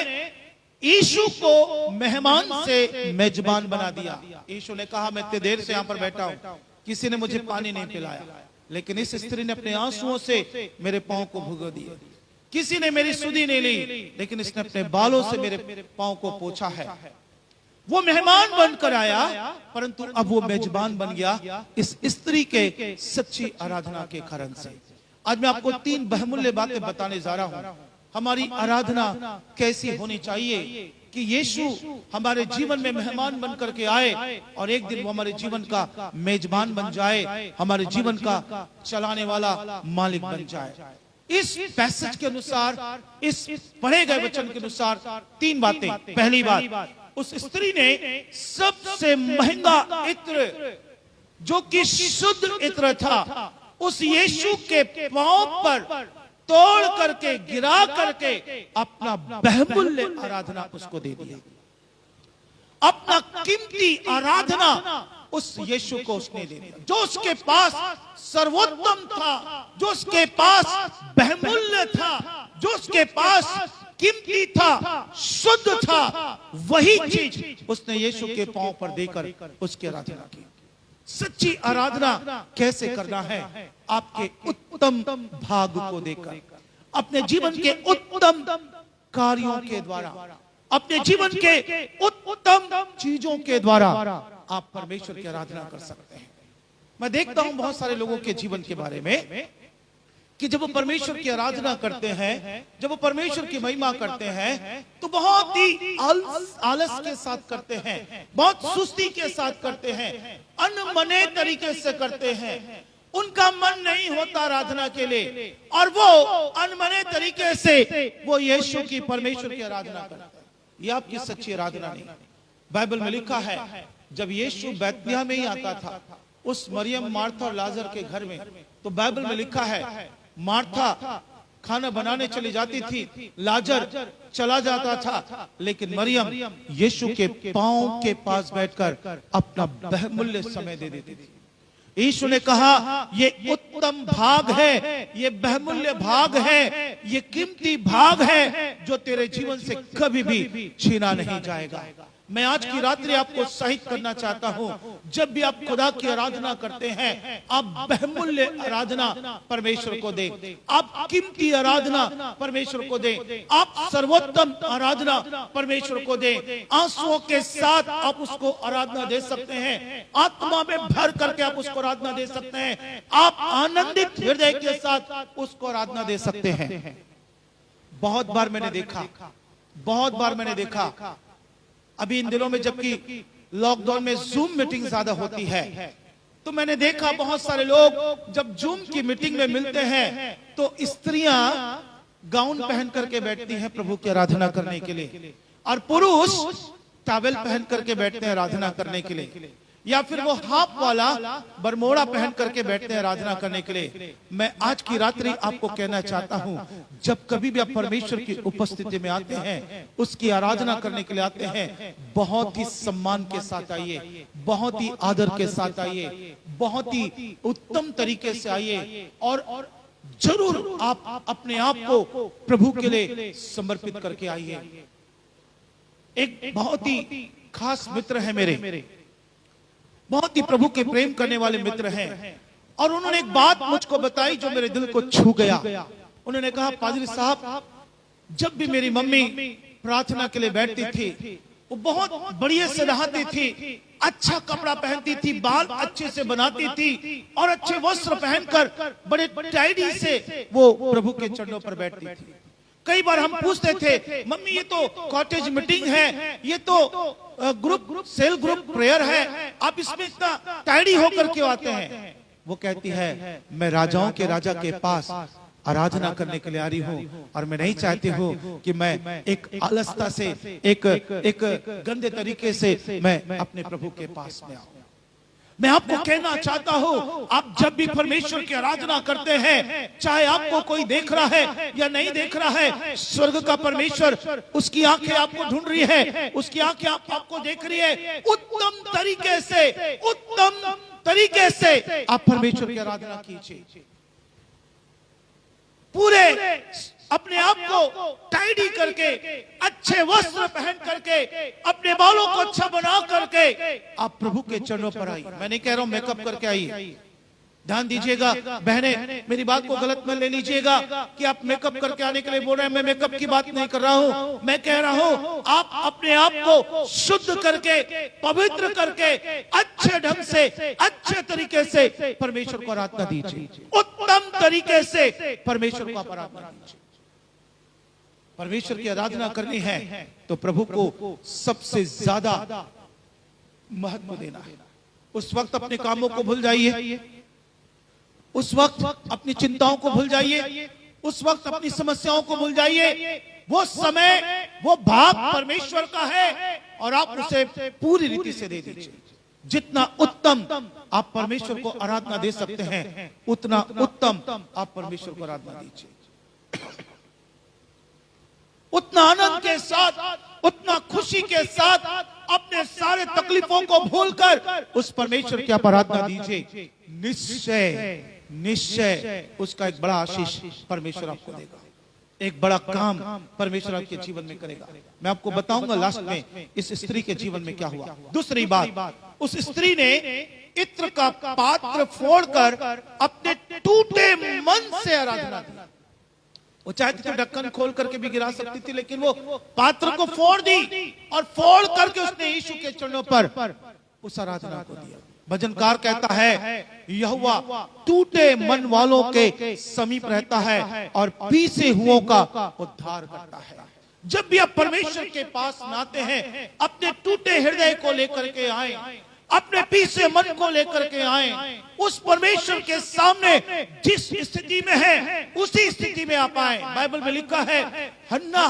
यीशु को मेहमान से मेजबान बना दिया। यीशु ने कहा, मैं इतनी देर से यहाँ पर बैठा हूँ, किसी ने मुझे पानी नहीं पिलाया, लेकिन इस स्त्री ने अपने आंसुओं से मेरे पांव को भिगो दिया। किसी ने मेरी सुधि नहीं ली, लेकिन इसने अपने बालों से मेरे पांव को पोंछा है। वो मेहमान बनकर आया, परंतु अब वो मेजबान बन गया इस स्त्री के सच्ची आराधना के कारण से। आज मैं आपको 3 बहुमूल्य बातें बताने जा रहा हूं। हमारी आराधना कैसी होनी चाहिए कि यीशु हमारे जीवन में मेहमान बनकर के आए और एक दिन वो हमारे जीवन का मेजबान बन जाए, हमारे जीवन का चलाने वाला मालिक बन जाए। इस पैसेज के अनुसार, इस पढ़े गए वचन के अनुसार 3 बातें। पहली बात, उस स्त्री ने सबसे महंगा इत्र जो कि शुद्ध इत्र था उस यीशु के पांव पर तोड़ करके, गिरा करके अपना बहुमूल्य आराधना उसको दे दिया। अपना कीमती आराधना उस यीशु को उसने दे दिया, जो उसके पास सर्वोत्तम था, जो उसके पास बहुमूल्य था, जो उसके पास कीमती था, शुद्ध था। वही चीज उसने यीशु के पांव पर देकर उसकी आराधना की। सच्ची आराधना कैसे करना है? आपके उत्तम भाग को देकर, अपने जीवन के उत्तम कार्यों के द्वारा, अपने जीवन के उत्तम चीजों के द्वारा आप परमेश्वर की आराधना कर सकते हैं। मैं देखता हूं बहुत सारे लोगों के जीवन के बारे में कि जब वो परमेश्वर की आराधना करते हैं, जब वो परमेश्वर की महिमा करते हैं, तो बहुत ही आलस के साथ करते हैं, बहुत सुस्ती के साथ करते हैं, अनमने तरीके से करते हैं। उनका मन नहीं होता आराधना के लिए और वो अनमने तरीके से वो यीशु की, परमेश्वर की आराधना करते हैं। ये आपकी सच्ची आराधना नहीं। बाइबल में लिखा है जब यीशु बैतनिय्याह में ही आता था उस मरियम, मार्था और लाजर के घर में, तो बाइबल में लिखा है मार्था खाना बनाने चली जाती थी, लाजर चला जाता था, लेकिन मरियम यीशु के पांव के पास बैठकर अपना बहुमूल्य समय दे देती थी। यीशु ने कहा ये उत्तम भाग है, ये बहुमूल्य भाग है, ये कीमती भाग है जो तेरे जीवन से कभी भी छीना नहीं जाएगा। मैं आज की रात्रि आपको उत्साहित करना चाहता हूं, जब भी आप खुदा की आराधना करते हैं, आप बहुमूल्य आराधना परमेश्वर को दें, आप कीमती आराधना परमेश्वर को दें, आप सर्वोत्तम आराधना परमेश्वर को दें। आंसुओं के साथ आप उसको आराधना दे सकते हैं, आत्मा में भर करके आप उसको आराधना दे सकते हैं, आप आनंदित हृदय के साथ उसको आराधना दे सकते हैं। बहुत बार मैंने देखा अभी इन दिनों में, जबकि लॉकडाउन में जूम मीटिंग ज्यादा होती है, तो मैंने देखा बहुत सारे लोग जब जूम की मीटिंग में मिलते हैं तो स्त्रियां गाउन पहन करके बैठती हैं प्रभु की आराधना करने के लिए, और पुरुष टॉवेल पहन करके बैठते हैं आराधना करने के लिए, या फिर वो हाफ वाला बरमोड़ा पहन करके बैठते हैं आराधना करने के लिए। मैं आज की रात्रि आपको कहना चाहता हूं, जब कभी भी आप परमेश्वर की उपस्थिति में आते हैं, उसकी आराधना करने के लिए आते हैं, बहुत ही सम्मान के साथ आइए, बहुत ही आदर के साथ आइए, बहुत ही उत्तम तरीके से आइए, और जरूर आप अपने आप को प्रभु के लिए समर्पित करके आइए। एक बहुत ही खास मित्र है मेरे, बहुत ही प्रभु के प्रेम करने वाले मित्र हैं, और उन्होंने एक बात मुझको बताई जो मेरे दिल को छू गया। उन्होंने कहा, पादरी साहब, जब भी मेरी मम्मी प्रार्थना के लिए बैठती थी, वो बहुत बढ़िया से नहाती थी, अच्छा कपड़ा पहनती थी, बाल अच्छे से बनाती थी, और अच्छे वस्त्र पहनकर बड़े टाइडी से वो प्रभु के चरणों पर बैठती थी। कई बार हम पूछते थे, मम्मी ये तो कॉटेज मीटिंग है, ये तो ग्रुप सेल ग्रुप प्रेयर है, आप इसमें इतना टाइडी होकर क्यों आते हैं? वो कहती है, मैं राजाओं के राजा के पास आराधना करने के लिए आ रही हूँ, और मैं नहीं चाहती हूँ कि मैं एक आलसता से, एक गंदे तरीके से मैं अपने प्रभु के पास में आऊं। मैं आपको कहना चाहता हूं, आप जब भी परमेश्वर की आराधना करते हैं, चाहे आपको कोई देख रहा है या नहीं देख रहा है, स्वर्ग का परमेश्वर, उसकी आंखें आपको ढूंढ रही है, उसकी आंखें आपको देख रही है। उत्तम तरीके से आप परमेश्वर की आराधना कीजिए। पूरे अपने आप को टाइडी करके, अच्छे वस्त्र पहन करके, अपने बालों को अच्छा बना करके आप प्रभु के चरणों पर आइए। मैं नहीं कह रहा हूं मेकअप करके आइए, ध्यान दीजिएगा बहने, मेरी बात को गलत मत ले लीजिएगा कि आप मेकअप करके आने के लिए बोल रहे हैं। मैं मेकअप की बात नहीं कर रहा हूं, मैं कह रहा हूं आप अपने आप को शुद्ध करके, पवित्र करके, अच्छे ढंग से, अच्छे तरीके से परमेश्वर को आराधना दीजिए। उत्तम तरीके से परमेश्वर को आराधना दीजिए। परमेश्वर की आराधना करनी है तो प्रभु को सबसे ज्यादा महत्व देना है। उस वक्त अपने कामों को भूल जाइए, उस वक्त अपनी चिंताओं को भूल जाइए, उस वक्त अपनी समस्याओं को भूल जाइए। वो समय, वो भाग परमेश्वर का है और आप उसे पूरी रीति से दे दीजिए। जितना उत्तम आप परमेश्वर को आराधना दे सकते हैं, उतना उत्तम आप परमेश्वर को आराधना दीजिए। उतना आनंद के साथ, उतना खुशी के साथ, अपने सारे तकलीफों को भूलकर उस परमेश्वर की आप आराधना दीजिए। निश्चय निश्चय उसका एक बड़ा आशीष परमेश्वर आपको देगा, एक बड़ा काम परमेश्वर आपके जीवन में करेगा। मैं आपको बताऊंगा लास्ट में इस स्त्री के जीवन में क्या हुआ। दूसरी बात, उस स्त्री ने इत्र का पात्र फोड़कर अपने टूटे मन से आराधना दी। वो चाहती थी ढक्कन खोल करके भी गिरा सकती थी, लेकिन वो पात्र को फोड़ दी और फोड़ करके उसने यीशु के चरणों पर उस आराधना को दिया। भजनकार कहता है यहोवा टूटे मन वालों के समीप रहता है और पीसे हुओं का उद्धार करता है। जब भी आप परमेश्वर के पास में आते हैं, अपने टूटे हृदय को लेकर के आए, अपने पीछे मन को लेकर के आए, उस परमेश्वर के सामने जिस स्थिति में है उसी स्थिति में आप आए। बाइबल में लिखा है हन्ना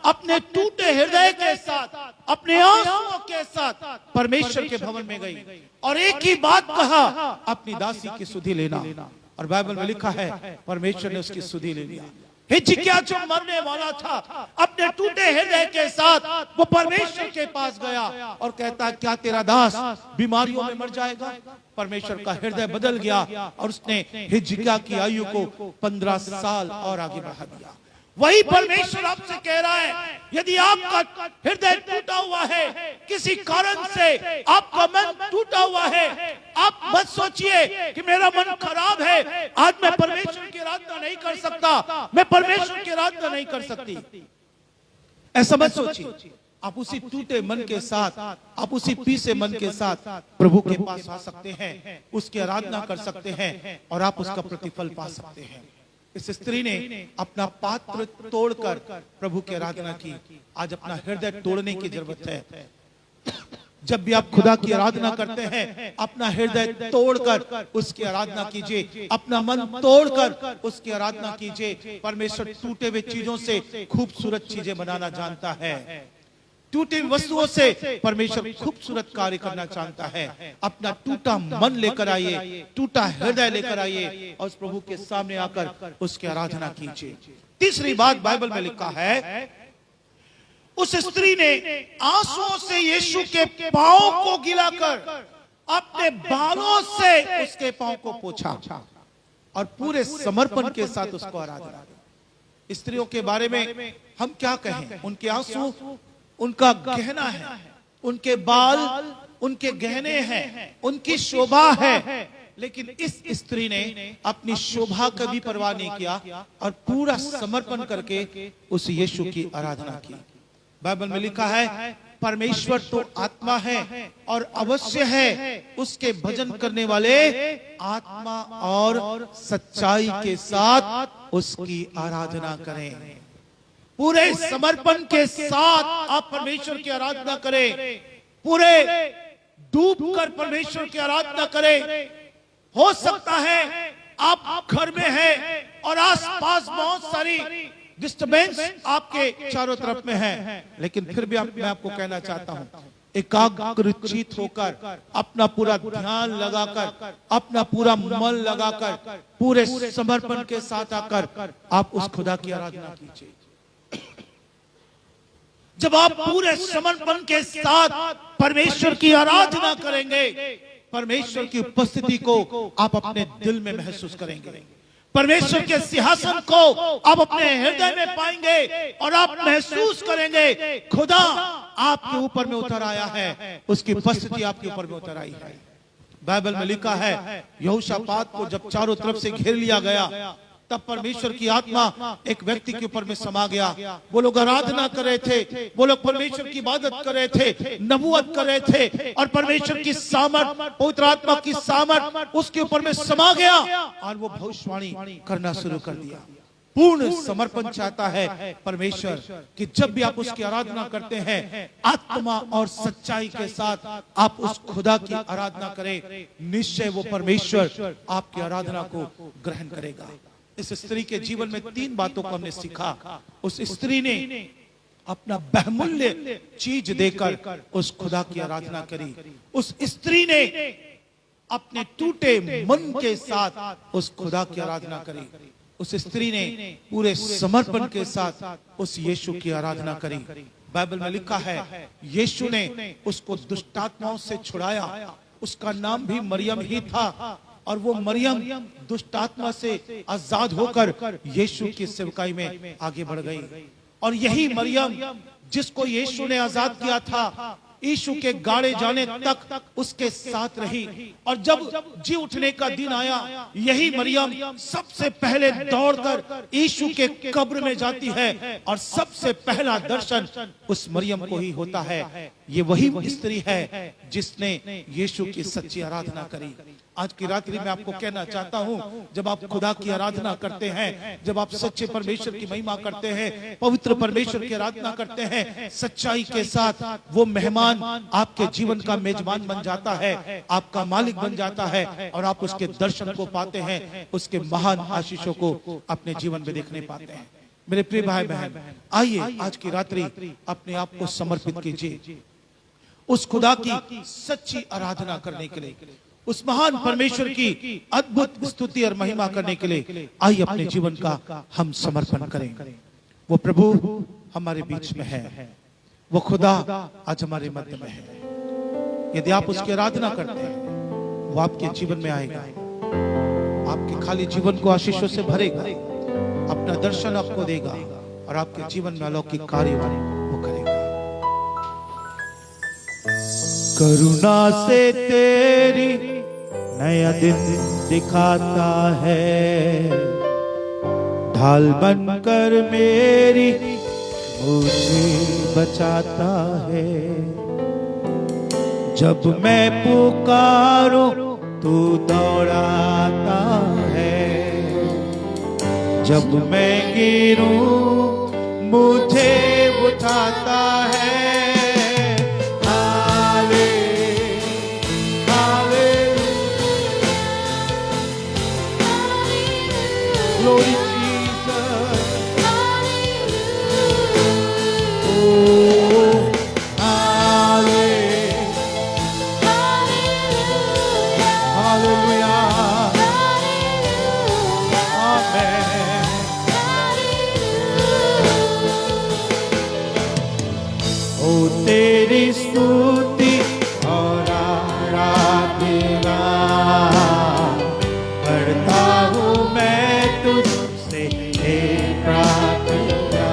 अपने टूटे हृदय के साथ, अपने आंसुओं के साथ परमेश्वर के भवन में गई और एक ही बात कहा, अपनी दासी की सुधि लेना। और बाइबल में लिखा है परमेश्वर ने उसकी सुधि ले लिया। हिजकिय्याह जो मरने वाला था, अपने टूटे हृदय के साथ वो परमेश्वर के पास गया और कहता है क्या तेरा दास बीमारियों में मर जाएगा? परमेश्वर का हृदय बदल गया और उसने हिजकिय्याह की आयु को 15 साल और आगे बढ़ा दिया। वही परमेश्वर आपसे कह रहा है, यदि आपका हृदय टूटा हुआ है, किसी कारण से आपका मन टूटा हुआ है, आप मत सोचिए कि मेरा मन खराब है, आज मैं परमेश्वर की आराधना नहीं कर सकता, मैं परमेश्वर की आराधना नहीं कर सकती। ऐसा मत सोचिए। आप उसी टूटे मन के साथ, आप उसी पीसे मन के साथ प्रभु के पास आ सकते हैं, उसकी आराधना कर सकते हैं और आप उसका प्रतिफल पा सकते हैं। इस स्त्री ने अपना पात्र तोड़कर प्रभु की आराधना की। आज अपना हृदय तोड़ने की जरूरत है। जब भी आप खुदा की आराधना करते हैं, अपना हृदय तोड़कर उसकी आराधना कीजिए, अपना मन तोड़कर उसकी आराधना कीजिए। परमेश्वर टूटे हुए चीजों से खूबसूरत चीजें बनाना जानता है। टूटी वस्तुओं से परमेश्वर खूबसूरत कार्य करना चाहता है। अपना टूटा मन लेकर आइए, टूटा हृदय लेकर आइए और उस प्रभु के सामने आकर उसकी आराधना कीजिए। तीसरी बात बाइबल में लिखा है, उस स्त्री ने आंसुओं से यीशु के पांव को गिलाकर अपने बालों से उसके पांव को पोंछा और पूरे समर्पण के साथ उसको आराधना की। स्त्रियों के बारे में हम क्या कहें? उनके आंसू उनका गहना है, उनके बाल उनके गहने हैं, उनकी शोभा है। लेकिन इस स्त्री ने अपनी शोभा का भी परवाह नहीं किया और पूरा समर्पण करके उस यीशु की आराधना की। बाइबल में लिखा है परमेश्वर तो आत्मा है और अवश्य है उसके भजन करने वाले आत्मा और सच्चाई के साथ उसकी आराधना करें। पूरे समर्पण के साथ आप परमेश्वर की आराधना करें, पूरे डूब कर परमेश्वर की आराधना करें। हो सकता है आप घर में हैं और आसपास बहुत सारी डिस्टर्बेंस आपके चारों तरफ में है, लेकिन फिर भी मैं आपको कहना चाहता हूं, एकाग्रचित होकर अपना पूरा ध्यान लगाकर, अपना पूरा मन लगाकर, पूरे समर्पण के साथ आकर आप उस खुदा की आराधना कीजिए। जब आप पूरे समर्पण के साथ परमेश्वर की आराधना करेंगे, परमेश्वर की उपस्थिति को आप अपने दिल में महसूस करेंगे, परमेश्वर के सिंहासन को आप अपने हृदय में पाएंगे और आप महसूस करेंगे खुदा आपके ऊपर में उतर आया है, उसकी उपस्थिति आपके ऊपर में उतर आई है। बाइबल में लिखा है यहोशापात को जब चारों तरफ से घेर लिया गया, तब परमेश्वर की आत्मा एक व्यक्ति के ऊपर में समा गया। वो लोग आराधना कर रहे थे, वो लोग परमेश्वर की इबादत कर रहे थे, नबूवत कर रहे थे, और परमेश्वर की सामर्थ, पवित्र आत्मा की सामर्थ उसके ऊपर में समा गया और वो भविष्यवाणी करना शुरू कर दिया। पूर्ण समर्पण चाहता है परमेश्वर कि जब भी आप उसकी आराधना करते हैं, आत्मा और सच्चाई के साथ आप उस खुदा की आराधना करें, निश्चय वो परमेश्वर आपकी आराधना को ग्रहण करेगा। इस स्त्री के जीवन में 3 बातों को हमने सीखा। उस स्त्री ने अपना बहुमूल्य चीज देकर उस खुदा की आराधना करी। उस स्त्री ने अपने टूटे मन के साथ उस खुदा की आराधना करी। उस स्त्री ने पूरे समर्पण के साथ उस यीशु की आराधना करी। बाइबल में लिखा है यीशु ने उसको दुष्टात्माओं से छुड़ाया। उसका नाम भी मरियम ही था, और वो मरियम दुष्ट आत्मा से आजाद होकर यीशु की सेवकाई में आगे बढ़ गई। और यही मरियम जिसको यीशु ने आजाद किया था, यीशु के गाड़े जाने तक उसके साथ रही, और जब जी उठने का दिन आया, यही मरियम सबसे पहले दौड़कर यीशु के कब्र में जाती है, और सबसे पहला दर्शन उस मरियम को ही होता है। ये वही स्त्री है जिसने यीशु की सच्ची आराधना करी। आज की रात्रि में आपको कहना चाहता हूं, जब आप खुदा की आराधना करते हैं, जब आप सच्चे परमेश्वर की महिमा करते हैं, पवित्र परमेश्वर की आराधना करते हैं सच्चाई के साथ, वो मेहमान आपके जीवन का मेजबान बन जाता है, आपका मालिक बन जाता है, और आप उसके दर्शन को पाते हैं, उसके महान आशीषों को अपने जीवन में देखने पाते हैं। मेरे प्रिय भाई बहन, आइए आज की रात्रि अपने आप को समर्पित कीजिए उस खुदा की सच्ची आराधना करने के लिए, उस महान परमेश्वर की अद्भुत स्तुति और महिमा करने के लिए। आइए अपने जीवन का हम समर्पण करें। वो प्रभु हमारे बीच में है, वो खुदा आज हमारे मध्य में है। यदि आप उसकी आराधना करते हैं, वो आपके जीवन में आएगा, आपके खाली जीवन को आशीषों से भरेगा, अपना दर्शन आपको देगा, और आपके जीवन में अलौकिक कार्य वो करेगा। करुणा से तेरी नया दिन दिखाता है, ढाल बनकर मेरी मुझे बचाता है। जब मैं पुकारूं तू दौड़ाता है, जब मैं गिरूं मुझे उठाता है। Glory Jesus. Oh, hallelujah. Hallelujah. Amen. Oh, तेरी स्तुति और आराधना करता हूँ मैं तुझसे प्रार्थना।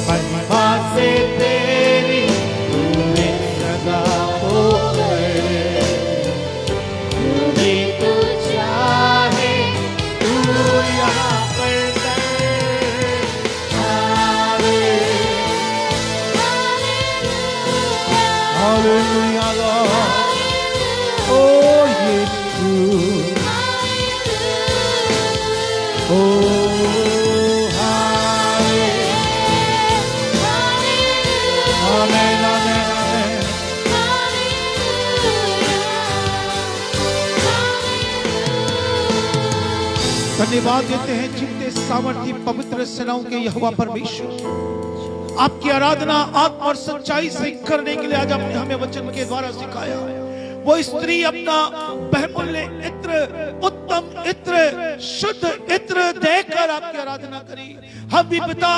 महिमा से तेरी तूने सदा हो यदि तू चाहे तू यहाँ पर कर। Hallelujah Lord. ओ यीशु, धन्यवाद देते हैं जीवते सामर्थी पवित्र सेनाओं के यहोवा परमेश्वर। आपकी आराधना आत्मा और सच्चाई से करने के लिए आज आपने हमें वचन के द्वारा सिखाया। वो स्त्री अपना बहुमूल्य इत्र, उत्तम इत्र, शुद्ध इत्र देकर आपकी आराधना करी। हम भी पिता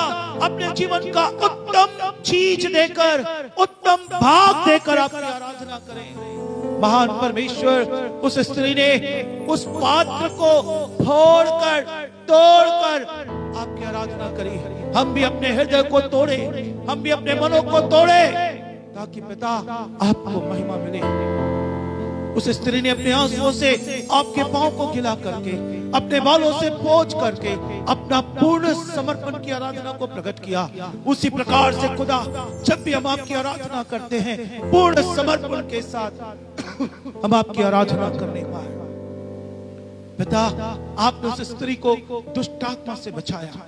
अपने जीवन का उत्तम चीज देकर, उत्तम भाग देकर आपकी आराधना करें। महान परमेश्वर, उस स्त्री ने उस पात्र को फोड़कर, तोड़कर आपकी आराधना करी। हम भी अपने हृदय को तोड़े, हम भी अपने मनों को तोड़े, ताकि पिता आपको महिमा मिले। उस स्त्री ने अपने आंसुओं से आपके पांव को गिला करके, अपने बालों से पोंछ करके अपना पूर्ण समर्पण की आराधना को प्रकट किया। उसी प्रकार से खुदा, जब भी हम आपकी आराधना करते हैं पूर्ण समर्पण के साथ, हम आपकी आराधना करने पाए। पिता, आपने उस स्त्री को दुष्ट आत्मा से बचाया।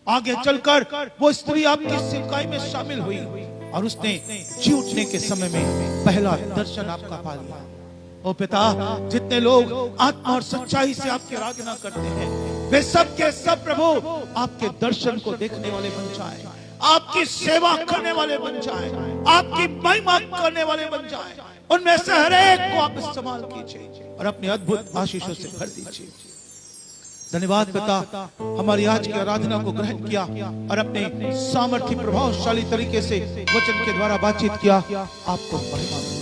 आगे चलकर वो स्त्री आपकी सेवकाई में शामिल हुई और उसने जी उठने के समय में पहला दर्शन आपका पा लिया। ओ पिता, जितने लोग आत्मा और सच्चाई से आपकी आराधना करते हैं, वे सब के सब प्रभु आपके दर्शन को देखने वाले बन जाएं, आपकी सेवा करने वाले बन जाएं, आपकी महिमा करने वाले बन जाएं। उनमें से हर एक को आप इस्तेमाल कीजिए और अपने अद्भुत आशीषों से भर दीजिए। धन्यवाद पिता, हमारी आज की आराधना को ग्रहण किया और अपने सामर्थ्य प्रभावशाली तरीके से वचन के द्वारा बातचीत किया। आपको महिमा मिले।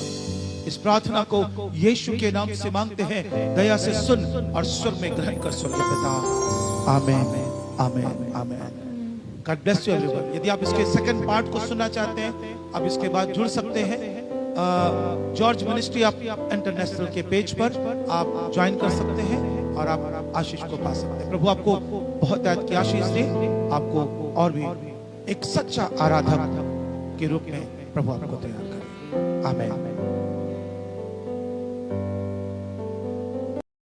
इस प्रार्थना को यीशु के नाम से मांगते हैं। दया से सुन और स्वर में ग्रहण कर स्वर्गीय पिता। Amen, amen, amen. God bless you everyone. यदि आप इसके सेकंड पार्ट को सुनना चाहते हैं, आप इसके बाद जुड़ सकते हैं। जॉर्ज मिनिस्ट्री आप इंटरनेशनल के पेज पर आप ज्वाइन कर सकते हैं और आप आशीष को पा सकते हैं। प्रभु आपको बहुत की आशीष दे, आपको और भी एक सच्चा आराधक के रूप में प्रभु आपको तैयार करे। आमेन।